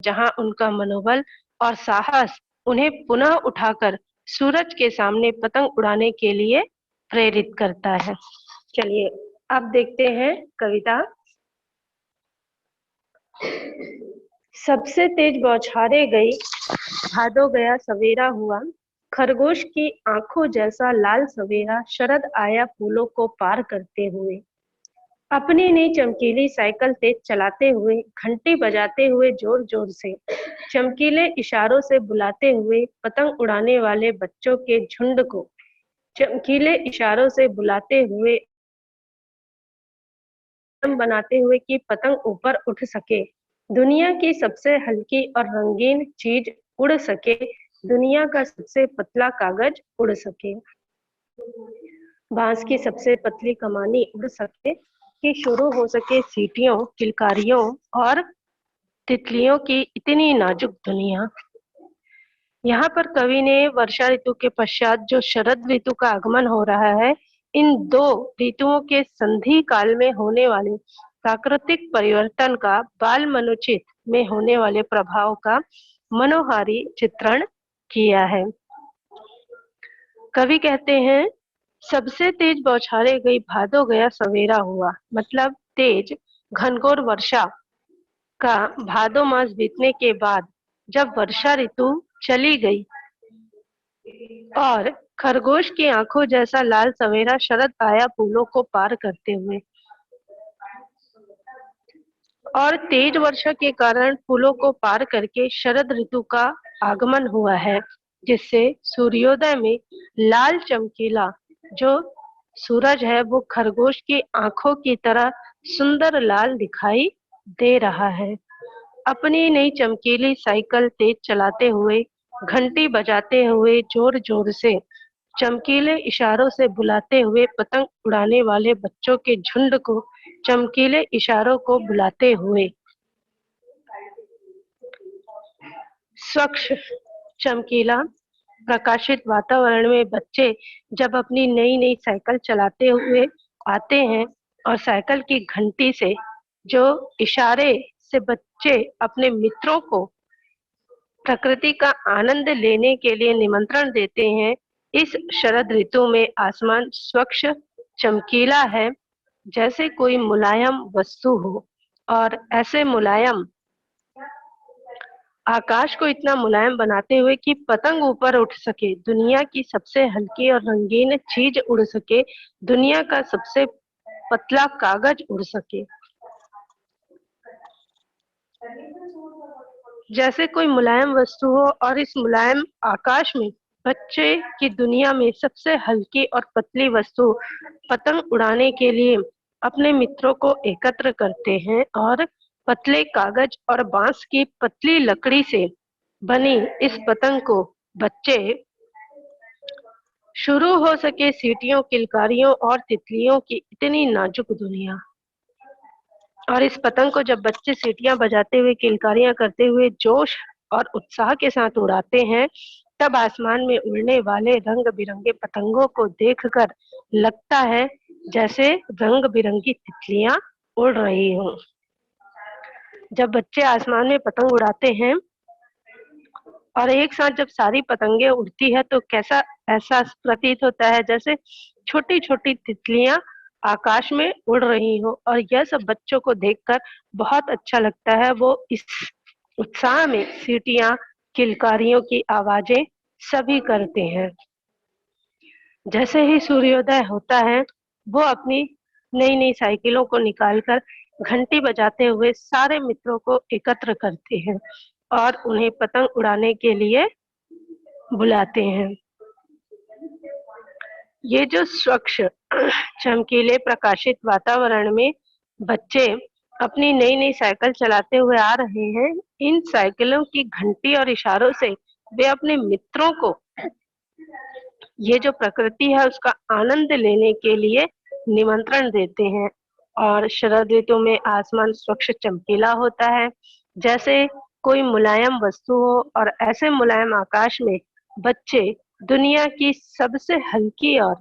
जहां उनका मनोबल और साहस उन्हें पुनः उठाकर सूरज के सामने पतंग उड़ाने के लिए प्रेरित करता है। चलिए अब देखते हैं कविता। सबसे तेज बौछारे गई, भादो गया सवेरा हुआ, खरगोश की आंखों जैसा लाल सवेरा शरद आया फूलों को पार करते हुए। अपनी नई चमकीली साइकिल तेज चलाते हुए, घंटी बजाते हुए जोर जोर से, चमकीले इशारों से बुलाते हुए पतंग उड़ाने वाले बच्चों के झुंड को, चमकीले इशारों से बुलाते हुए बनाते हुए कि पतंग ऊपर उठ सके, दुनिया की सबसे हल्की और रंगीन चीज उड़ सके, दुनिया का सबसे पतला कागज उड़ सके, बांस की सबसे पतली कमानी उड़ सके, कि शुरू हो सके सीटियों, किलकारियों और तितलियों की इतनी नाजुक दुनिया। यहाँ पर कवि ने वर्षा ऋतु के पश्चात जो शरद ऋतु का आगमन हो रहा है, इन दो ऋतुओं के संधि काल में होने वाले प्राकृतिक परिवर्तन का, बाल मनुचित में होने वाले प्रभाव का मनोहारी चित्रण किया है। कवि कहते हैं, सबसे तेज बौछारे गई, भादो गया सवेरा हुआ। मतलब तेज घनघोर वर्षा का भादो मास बीतने के बाद जब वर्षा ऋतु चली गई और खरगोश की आंखों जैसा लाल सवेरा शरद आया फूलों को पार करते हुए, और तेज वर्षा के कारण फूलों को पार करके शरद ऋतु का आगमन हुआ है, जिससे सूर्योदय में लाल चमकीला जो सूरज है वो खरगोश की आंखों की तरह सुंदर लाल दिखाई दे रहा है। अपनी नई चमकीली साइकिल तेज चलाते हुए, घंटी बजाते हुए जोर जोर से, चमकीले इशारों से बुलाते हुए पतंग उड़ाने वाले बच्चों के झुंड को, चमकीले इशारों को बुलाते हुए स्वच्छ चमकीला प्रकाशित वातावरण में बच्चे जब अपनी नई नई साइकिल चलाते हुए आते हैं और साइकिल की घंटी से जो इशारे से बच्चे अपने मित्रों को प्रकृति का आनंद लेने के लिए निमंत्रण देते हैं, इस शरद ऋतु में आसमान स्वच्छ चमकीला है, जैसे कोई मुलायम वस्तु हो। और ऐसे मुलायम आकाश को इतना मुलायम बनाते हुए कि पतंग ऊपर उठ सके, दुनिया की सबसे हल्की और रंगीन चीज उड़ सके, दुनिया का सबसे पतला कागज उड़ सके। जैसे कोई मुलायम वस्तु हो और इस मुलायम आकाश में बच्चे की दुनिया में सबसे हल्की और पतली वस्तु पतंग उड़ाने के लिए अपने मित्रों को एकत्र करते हैं और पतले कागज और बांस की पतली लकड़ी से बनी इस पतंग को बच्चे शुरू हो सके सीटियों, किलकारियों और तितलियों की इतनी नाजुक दुनिया। और इस पतंग को जब बच्चे सीटियां बजाते हुए, किलकारियां करते हुए जोश और उत्साह के साथ उड़ाते हैं, तब आसमान में उड़ने वाले रंग बिरंगे पतंगों को देखकर लगता है जैसे रंग बिरंगी तितलियां उड़ रही हों। जब बच्चे आसमान में पतंग उड़ाते हैं और एक साथ जब सारी पतंगे उड़ती है तो कैसा एहसास प्रतीत होता है, जैसे छोटी छोटी तितलियां आकाश में उड़ रही हो। और यह सब बच्चों को देखकर बहुत अच्छा लगता है। वो इस उत्साह में सीटियां, किलकारियों की आवाजें सभी करते हैं। जैसे ही सूर्योदय होता है, वो अपनी नई नई साइकिलों को निकालकर घंटी बजाते हुए सारे मित्रों को एकत्र करते हैं और उन्हें पतंग उड़ाने के लिए बुलाते हैं। ये जो स्वच्छ चमकीले प्रकाशित वातावरण में बच्चे अपनी नई नई साइकिल चलाते हुए आ रहे हैं, इन साइकिलों की घंटी और इशारों से वे अपने मित्रों को ये जो प्रकृति है उसका आनंद लेने के लिए निमंत्रण देते हैं। और शरद ऋतु में आसमान स्वच्छ चमकीला होता है, जैसे कोई मुलायम वस्तु हो, और ऐसे मुलायम आकाश में बच्चे दुनिया की सबसे हल्की और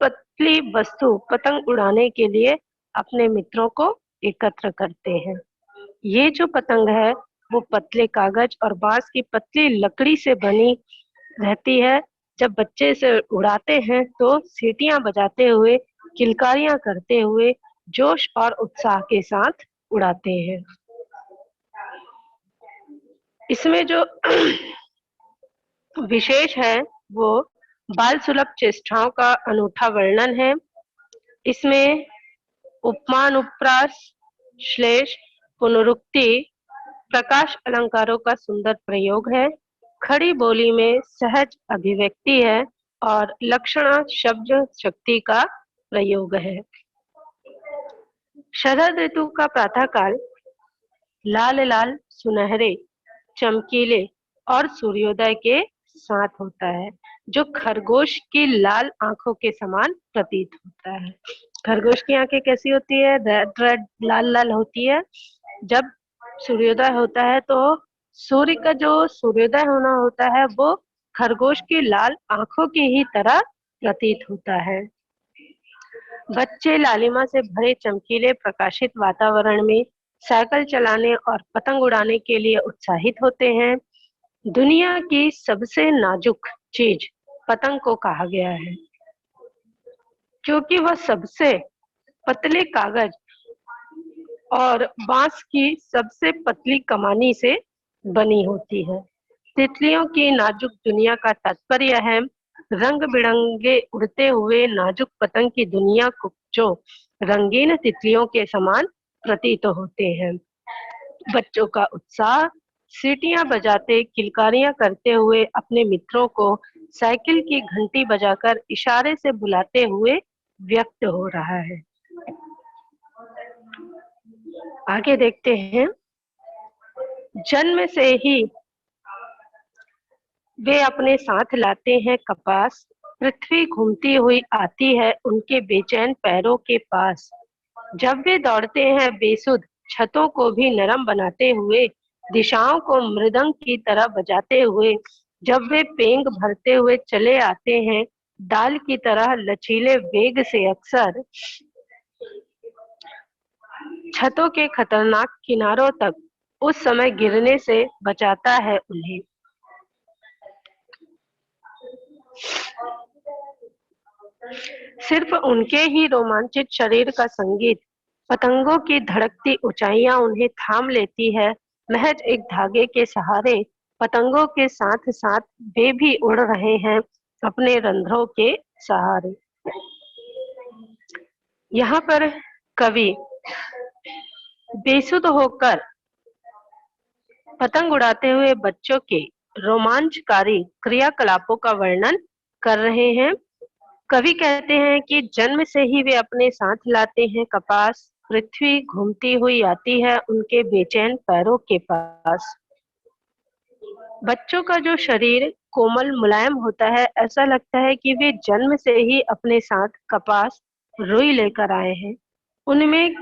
पतली वस्तु पतंग उड़ाने के लिए अपने मित्रों को एकत्र करते हैं। ये जो पतंग है वो पतले कागज और बांस की पतली लकड़ी से बनी रहती है। जब बच्चे इसे उड़ाते हैं तो सीटियां बजाते हुए, किलकारियां करते हुए, जोश और उत्साह के साथ उड़ाते हैं। इसमें जो विशेष है वो बाल सुलभ चेष्टाओं का अनूठा वर्णन है। इसमें उपमान, उपप्रास, श्लेष, पुनरुक्ति, प्रकाश अलंकारों का सुंदर प्रयोग है। खड़ी बोली में सहज अभिव्यक्ति है और लक्षणा शब्द शक्ति का प्रयोग है। शरद ऋतु का प्रातःकाल लाल लाल, सुनहरे, चमकीले और सूर्योदय के साथ होता है, जो खरगोश की लाल आंखों के समान प्रतीत होता है। खरगोश की आंखें कैसी होती है? रेड रेड, लाल लाल होती है। जब सूर्योदय होता है तो सूर्य का जो सूर्योदय होना होता है वो खरगोश की लाल आंखों की ही तरह प्रतीत होता है। बच्चे लालिमा से भरे चमकीले प्रकाशित वातावरण में साइकिल चलाने और पतंग उड़ाने के लिए उत्साहित होते हैं। दुनिया की सबसे नाजुक चीज पतंग को कहा गया है, क्योंकि वह सबसे पतले कागज और बांस की सबसे पतली कमानी से बनी होती है। तितलियों की नाजुक दुनिया का तात्पर्य है रंग बिरंगे उड़ते हुए नाजुक पतंग की दुनिया को, जो रंगीन तितलियों के समान प्रतीत होते हैं। बच्चों का उत्साह सीटियां बजाते, किलकारियां करते हुए अपने मित्रों को साइकिल की घंटी बजाकर इशारे से बुलाते हुए व्यक्त हो रहा है। आगे देखते हैं। जन्म से ही वे अपने साथ लाते हैं कपास, पृथ्वी घूमती हुई आती है उनके बेचैन पैरों के पास। जब वे दौड़ते हैं बेसुध, छतों को भी नरम बनाते हुए, दिशाओं को मृदंग की तरह बजाते हुए, जब वे पेंग भरते हुए चले आते हैं डाल की तरह लचीले वेग से, अक्सर छतों के खतरनाक किनारों तक, उस समय गिरने से बचाता है उन्हें। सिर्फ उनके ही रोमांचित शरीर का संगीत, पतंगों की धड़कती ऊंचाइयां उन्हें थाम लेती है। महज एक धागे के सहारे पतंगों के साथ साथ वे भी उड़ रहे हैं अपने रंध्रों के सहारे। यहाँ पर कवि बेसुध होकर पतंग उड़ाते हुए बच्चों के रोमांचकारी क्रियाकलापों का वर्णन कर रहे हैं। कवि कहते हैं कि जन्म से ही वे अपने साथ लाते हैं कपास, पृथ्वी घूमती हुई आती है उनके बेचैन पैरों के पास। बच्चों का जो शरीर कोमल मुलायम होता है, ऐसा लगता है कि वे जन्म से ही अपने साथ कपास, रुई लेकर आए हैं। उनमें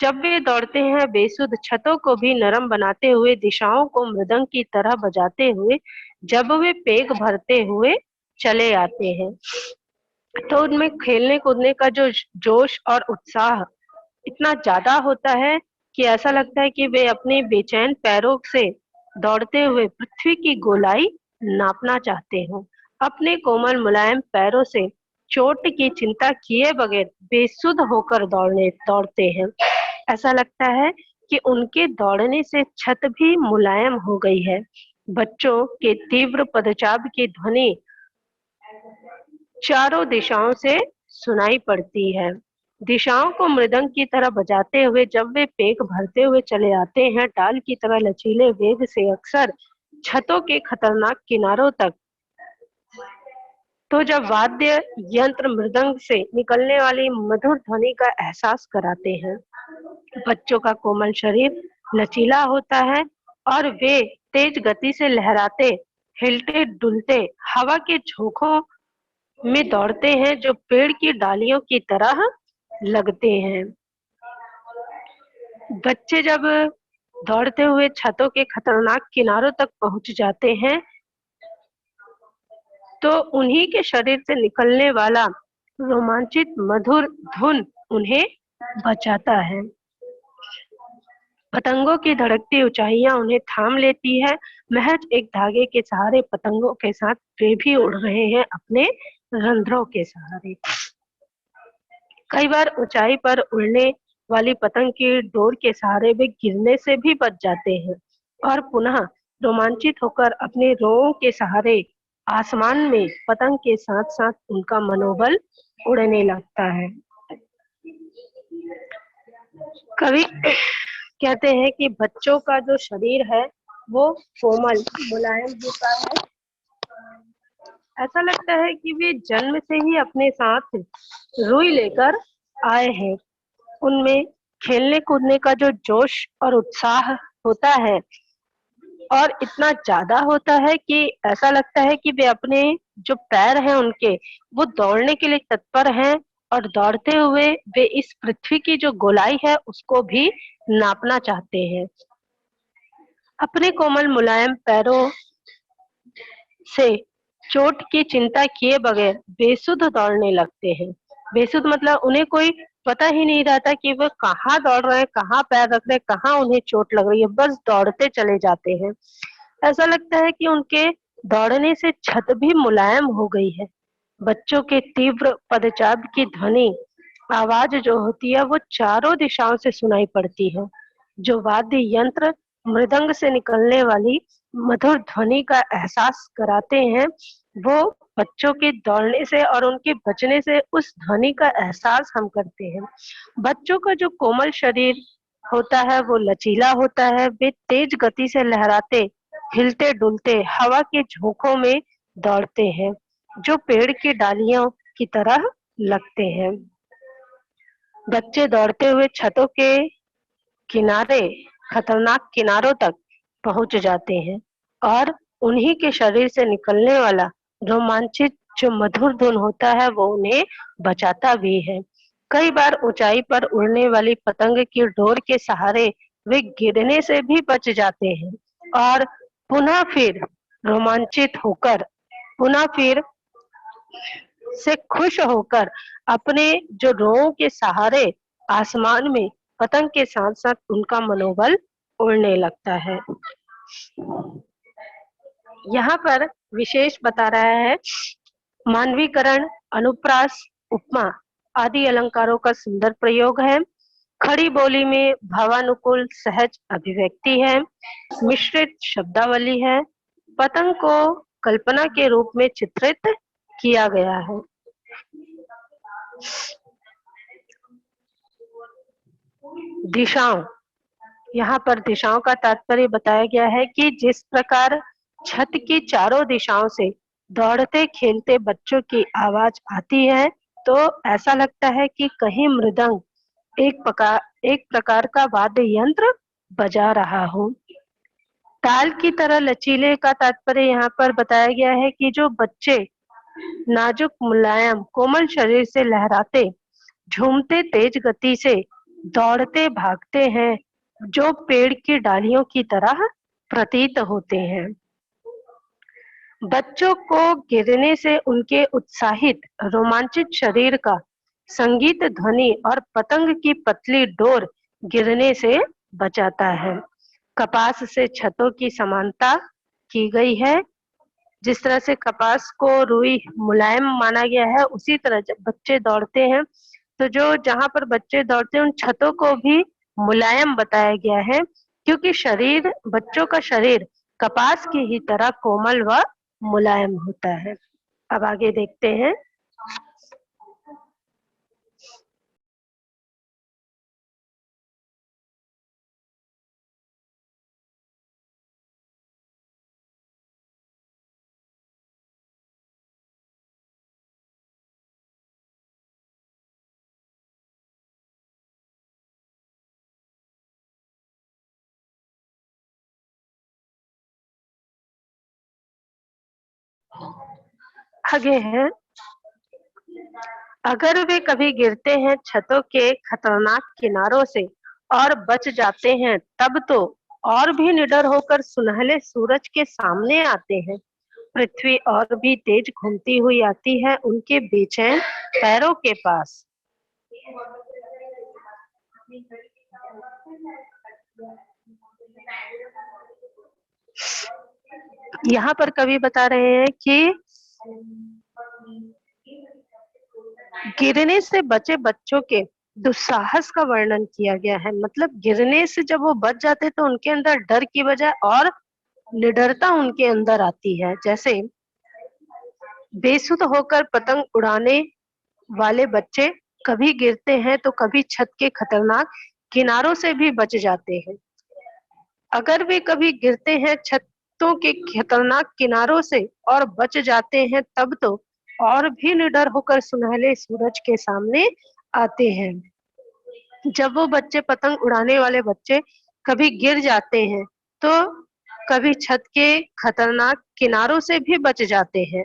जब वे दौड़ते हैं बेसुध, छतों को भी नरम बनाते हुए, दिशाओं को मृदंग की तरह बजाते हुए, जब वे पेग भरते हुए चले आते हैं, तो उनमें खेलने कूदने का जो जोश और उत्साह इतना ज्यादा होता है कि ऐसा लगता है कि वे अपने बेचैन पैरों से दौड़ते हुए पृथ्वी की गोलाई नापना चाहते हो। अपने कोमल मुलायम पैरों से चोट की चिंता किए बगैर बेसुध होकर दौड़ते हैं। ऐसा लगता है कि उनके दौड़ने से छत भी मुलायम हो गई है। बच्चों के तीव्र पदचाप की ध्वनि चारों दिशाओं से सुनाई पड़ती है। दिशाओं को मृदंग की तरह बजाते हुए जब वे पेक भरते हुए चले आते हैं डाल की तरह लचीले वेग से, अक्सर छतों के खतरनाक किनारों तक, तो जब वाद्य यंत्र मृदंग से निकलने वाली मधुर ध्वनि का एहसास कराते हैं, बच्चों का कोमल शरीर लचीला होता है और वे तेज गति से लहराते, हिलते डुलते हवा के झोंकों में दौड़ते हैं जो पेड़ की डालियों की तरह लगते हैं। बच्चे जब दौड़ते हुए छतों के खतरनाक किनारों तक पहुंच जाते हैं तो उन्हीं के शरीर से निकलने वाला रोमांचित मधुर धुन उन्हें बचाता है। पतंगों की धड़कती ऊंचाइयां उन्हें थाम लेती है। महज एक धागे के सहारे पतंगों के साथ वे भी उड़ रहे हैं अपने रंध्रों के सहारे। कई बार ऊंचाई पर उड़ने वाली पतंग की डोर के सहारे वे गिरने से भी बच जाते हैं और पुनः रोमांचित होकर अपने रोओं के सहारे आसमान में पतंग के साथ साथ उनका मनोबल उड़ने लगता है। कवि कहते हैं कि बच्चों का जो शरीर है वो कोमल मुलायम होता है। ऐसा लगता है कि वे जन्म से ही अपने साथ रुई लेकर आए हैं। उनमें खेलने कूदने का जो जोश और उत्साह होता है और इतना ज्यादा होता है कि ऐसा लगता है कि वे अपने जो पैर हैं उनके वो दौड़ने के लिए तत्पर हैं और दौड़ते हुए वे इस पृथ्वी की जो गोलाई है उसको भी नापना चाहते हैं। अपने कोमल मुलायम पैरों से चोट की चिंता किए बगैर बेसुध दौड़ने लगते हैं। बेसुध मतलब उन्हें कोई पता ही नहीं रहता कि वो कहाँ दौड़ रहे हैं, कहाँ पैर रख रहे हैं, कहाँ उन्हें चोट लग रही है, बस दौड़ते चले जाते हैं। ऐसा लगता है कि उनके दौड़ने से छत भी मुलायम हो गई है। बच्चों के तीव्र पदचाप की ध्वनि आवाज जो होती है वो चारों दिशाओं से सुनाई पड़ती है। जो वाद्य यंत्र मृदंग से निकलने वाली मधुर ध्वनि का एहसास कराते हैं, वो बच्चों के दौड़ने से और उनके बचने से उस ध्वनि का एहसास हम करते हैं। बच्चों का जो कोमल शरीर होता है वो लचीला होता है। वे तेज गति से लहराते हिलते डुलते हवा के झोंकों में दौड़ते हैं जो पेड़ की डालियों की तरह लगते हैं। बच्चे दौड़ते हुए छतों के किनारे खतरनाक किनारों तक पहुंच जाते हैं और उन्हीं के शरीर से निकलने वाला रोमांचित जो मधुर धुन होता है वो उन्हें बचाता भी है। कई बार ऊंचाई पर उड़ने वाली पतंग की डोर के सहारे वे गिरने से भी बच जाते हैं और पुनः फिर रोमांचित होकर पुनः फिर से खुश होकर अपने जो रोओं के सहारे आसमान में पतंग के साथ साथ उनका मनोबल उड़ने लगता है। यहाँ पर विशेष बता रहा है मानवीकरण, अनुप्रास, उपमा आदि अलंकारों का सुंदर प्रयोग है। खड़ी बोली में भावानुकूल सहज अभिव्यक्ति है। मिश्रित शब्दावली है। पतंग को कल्पना के रूप में चित्रित किया गया है। दिशाओं, यहाँ पर दिशाओं का तात्पर्य बताया गया है कि जिस प्रकार छत की चारों दिशाओं से दौड़ते खेलते बच्चों की आवाज आती है तो ऐसा लगता है कि कहीं मृदंग एक प्रकार का वाद्य यंत्र बजा रहा हो। ताल की तरह लचीले का तात्पर्य यहाँ पर बताया गया है कि जो बच्चे नाजुक मुलायम कोमल शरीर से लहराते झूमते तेज गति से दौड़ते भागते हैं जो पेड़ की डालियों की तरह प्रतीत होते हैं। बच्चों को गिरने से उनके उत्साहित रोमांचित शरीर का संगीत ध्वनि और पतंग की पतली डोर गिरने से बचाता है। कपास से छतों की समानता की गई है। जिस तरह से कपास को रुई मुलायम माना गया है उसी तरह जब बच्चे दौड़ते हैं तो जो जहां पर बच्चे दौड़ते हैं उन छतों को भी मुलायम बताया गया है क्योंकि शरीर बच्चों का शरीर कपास की ही तरह कोमल व मुलायम होता है। अब आगे देखते हैं। आगे है अगर वे कभी गिरते हैं छतों के खतरनाक किनारों से और बच जाते हैं तब तो और भी निडर होकर सुनहले सूरज के सामने आते हैं। पृथ्वी और भी तेज घूमती हुई आती है उनके बेचैन पैरों के पास। यहाँ पर कवि बता रहे हैं कि गिरने से बचे बच्चों के दुस्साहस का वर्णन किया गया है। मतलब गिरने से जब वो बच जाते तो उनके अंदर डर की बजाय और निडरता उनके अंदर आती है। जैसे बेसुध होकर पतंग उड़ाने वाले बच्चे कभी गिरते हैं तो कभी छत के खतरनाक किनारों से भी बच जाते हैं। अगर वे कभी गिरते हैं छतों के खतरनाक किनारों से और बच जाते हैं तब तो और भी निडर होकर सुनहले सूरज के सामने आते हैं। जब वो बच्चे पतंग उड़ाने वाले बच्चे कभी गिर जाते हैं तो कभी छत के खतरनाक किनारों से भी बच जाते हैं,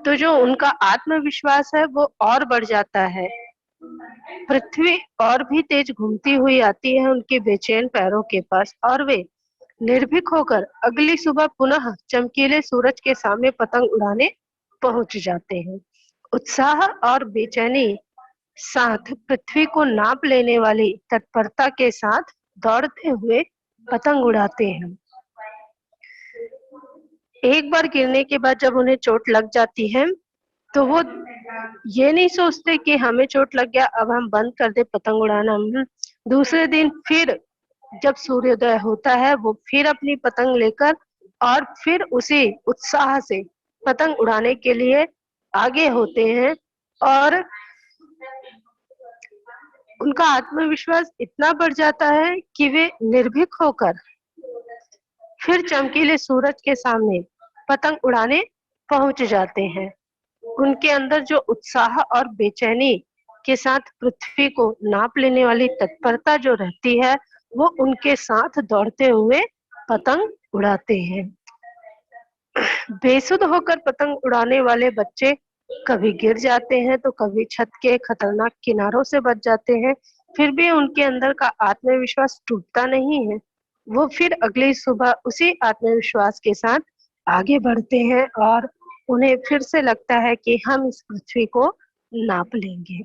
तो जो उनका आत्मविश्वास है वो और बढ़ जाता है। पृथ्वी और भी तेज घूमती हुई आती है उनके बेचैन पैरों के पास और वे निर्भीक होकर अगली सुबह पुनः चमकीले सूरज के सामने पतंग उड़ाने पहुंच जाते हैं। उत्साह और बेचैनी साथ पृथ्वी को नाप लेने वाली तत्परता के साथ दौड़ते हुए पतंग उड़ाते हैं। एक बार गिरने के बाद जब उन्हें चोट लग जाती है तो वो ये नहीं सोचते कि हमें चोट लग गया अब हम बंद कर दे पतंग उड़ाना। दूसरे दिन फिर जब सूर्योदय होता है वो फिर अपनी पतंग लेकर और फिर उसी उत्साह से पतंग उड़ाने के लिए आगे होते हैं और उनका आत्मविश्वास इतना बढ़ जाता है कि वे निर्भीक होकर फिर चमकीले सूरज के सामने पतंग उड़ाने पहुंच जाते हैं। उनके अंदर जो उत्साह और बेचैनी के साथ पृथ्वी को नाप लेने वाली तत्परता जो रहती है वो उनके साथ दौड़ते हुए पतंग उड़ाते हैं। बेसुध होकर पतंग उड़ाने वाले बच्चे कभी गिर जाते हैं तो कभी छत के खतरनाक किनारों से बच जाते हैं, फिर भी उनके अंदर का आत्मविश्वास टूटता नहीं है। वो फिर अगली सुबह उसी आत्मविश्वास के साथ आगे बढ़ते हैं और उन्हें फिर से लगता है कि हम इस पृथ्वी को नाप लेंगे।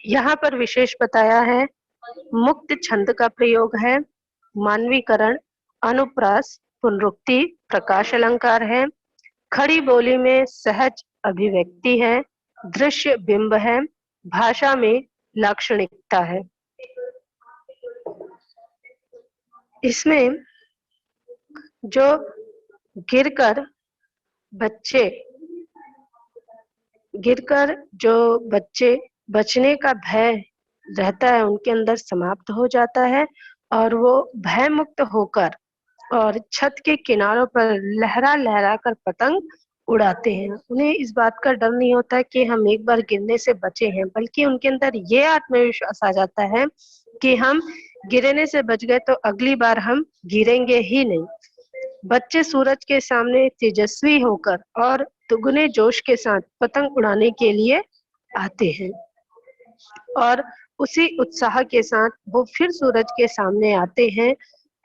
यहाँ पर विशेष बताया है मुक्त छंद का प्रयोग है, मानवीकरण, अनुप्रास, पुनरुक्ति, प्रकाश अलंकार है, खड़ी बोली में सहज अभिव्यक्ति है, दृश्य बिंब है, भाषा में लाक्षणिकता है। इसमें जो गिरकर जो बच्चे बचने का भय रहता है उनके अंदर समाप्त हो जाता है और वो भय मुक्त होकर और छत के किनारों पर लहरा लहरा कर पतंग उड़ाते हैं। उन्हें इस बात का डर नहीं होता कि हम एक बार गिरने से बचे हैं, बल्कि उनके अंदर ये आत्मविश्वास आ जाता है कि हम गिरने से बच गए तो अगली बार हम गिरेंगे ही नहीं। बच्चे सूरज के सामने तेजस्वी होकर और दुगने जोश के साथ पतंग उड़ाने के लिए आते हैं और उसी उत्साह के साथ वो फिर सूरज के सामने आते हैं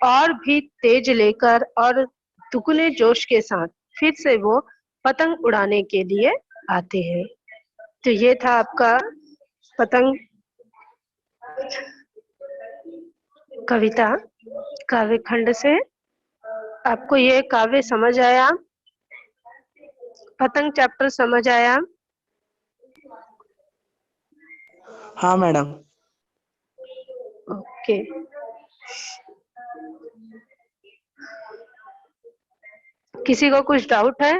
और भी तेज लेकर और दुगने जोश के साथ फिर से वो पतंग उड़ाने के लिए आते हैं। तो ये था आपका पतंग कविता काव्य खंड से। आपको ये काव्य समझ आया? पतंग चैप्टर समझ आया? हाँ मैडम। ओके। किसी को कुछ डाउट है?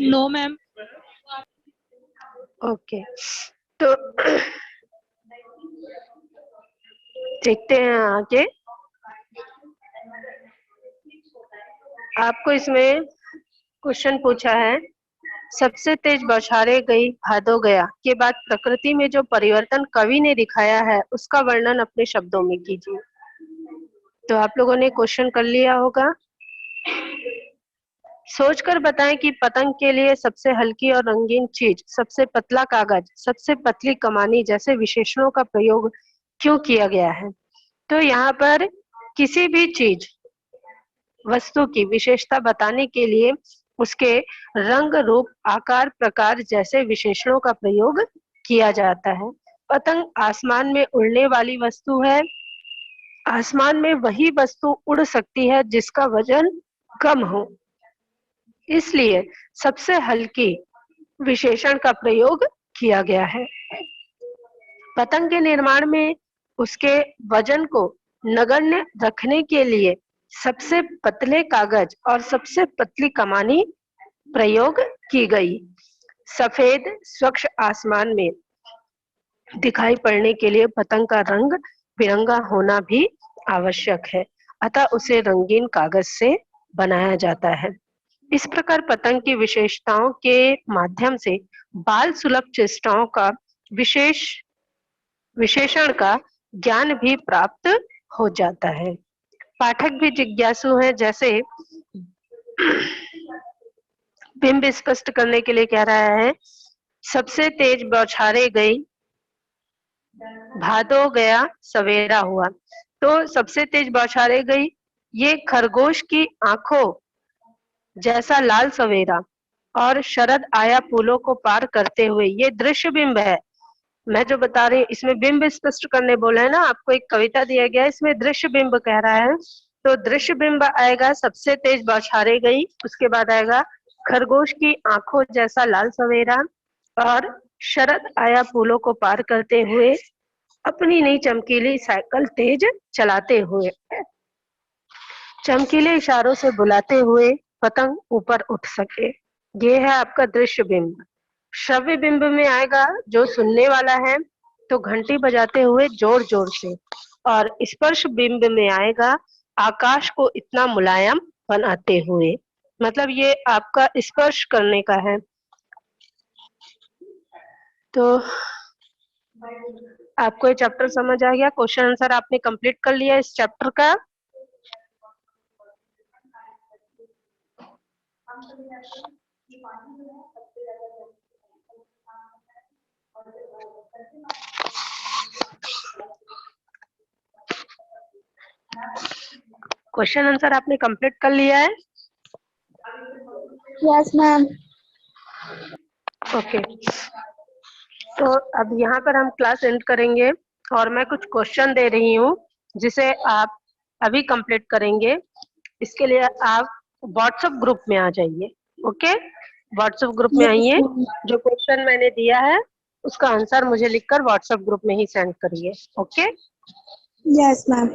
No ma'am. ओके, तो देखते हैं आगे। आपको इसमें क्वेश्चन पूछा है, सबसे तेज बौछारें गई भादो गया के बाद प्रकृति में जो परिवर्तन कवि ने दिखाया है उसका वर्णन अपने शब्दों में कीजिए। तो आप लोगों ने क्वेश्चन कर लिया होगा। सोचकर बताएं कि पतंग के लिए सबसे हल्की और रंगीन चीज, सबसे पतला कागज, सबसे पतली कमानी जैसे विशेषणों का प्रयोग क्यों किया गया है। तो यहाँ पर किसी भी चीज वस्तु की विशेषता बताने के लिए उसके रंग, रूप, आकार, प्रकार जैसे विशेषणों का प्रयोग किया जाता है। पतंग आसमान में उड़ने वाली वस्तु है। आसमान में वही वस्तु उड़ सकती है जिसका वजन कम हो, इसलिए सबसे हल्की विशेषण का प्रयोग किया गया है। पतंग के निर्माण में उसके वजन को नगण्य रखने के लिए सबसे पतले कागज और सबसे पतली कमानी प्रयोग की गई। सफेद स्वच्छ आसमान में दिखाई पड़ने के लिए पतंग का रंग बिरंगा होना भी आवश्यक है, अतः उसे रंगीन कागज से बनाया जाता है। इस प्रकार पतंग की विशेषताओं के माध्यम से बाल सुलभ चेष्टाओं का विशेषण का ज्ञान भी प्राप्त हो जाता है। पाठक भी जिज्ञासु हैं, जैसे बिंब स्पष्ट करने के लिए कह रहा है, सबसे तेज बौछारें गई, भादो गया सवेरा हुआ। तो सबसे तेज बौछारें गई, ये खरगोश की आंखों जैसा लाल सवेरा, और शरद आया फूलों को पार करते हुए, ये दृश्य बिंब है। मैं जो बता रही हूँ इसमें बिंब स्पष्ट करने बोला है ना, आपको एक कविता दिया गया है, इसमें दृश्य बिंब कह रहा है। तो दृश्य बिंब आएगा सबसे तेज बौछारें गई, उसके बाद आएगा खरगोश की आंखों जैसा लाल सवेरा, और शरद आया फूलों को पार करते हुए, अपनी नई चमकीली साइकिल तेज चलाते हुए, चमकीले इशारों से बुलाते हुए पतंग ऊपर उठ सके। ये है आपका दृश्य बिंब। श्रव्य बिंब में आएगा जो सुनने वाला है, तो घंटी बजाते हुए जोर जोर से, और स्पर्श बिंब में आएगा आकाश को इतना मुलायम बनाते हुए, मतलब ये आपका स्पर्श करने का है। तो आपको ये चैप्टर समझ आ गया? क्वेश्चन आंसर आपने कंप्लीट कर लिया इस चैप्टर का? क्वेश्चन आंसर आपने कंप्लीट कर लिया है? Yes ma'am. ओके, तो अब यहाँ पर हम क्लास एंड करेंगे, और मैं कुछ क्वेश्चन दे रही हूँ जिसे आप अभी कंप्लीट करेंगे। इसके लिए आप व्हाट्सएप ग्रुप में आ जाइए। ओके, व्हाट्सएप ग्रुप में यस आइए। मैम। जो क्वेश्चन मैंने दिया है उसका आंसर मुझे लिखकर व्हाट्सएप ग्रुप में ही सेंड करिए। Okay, yes ma'am.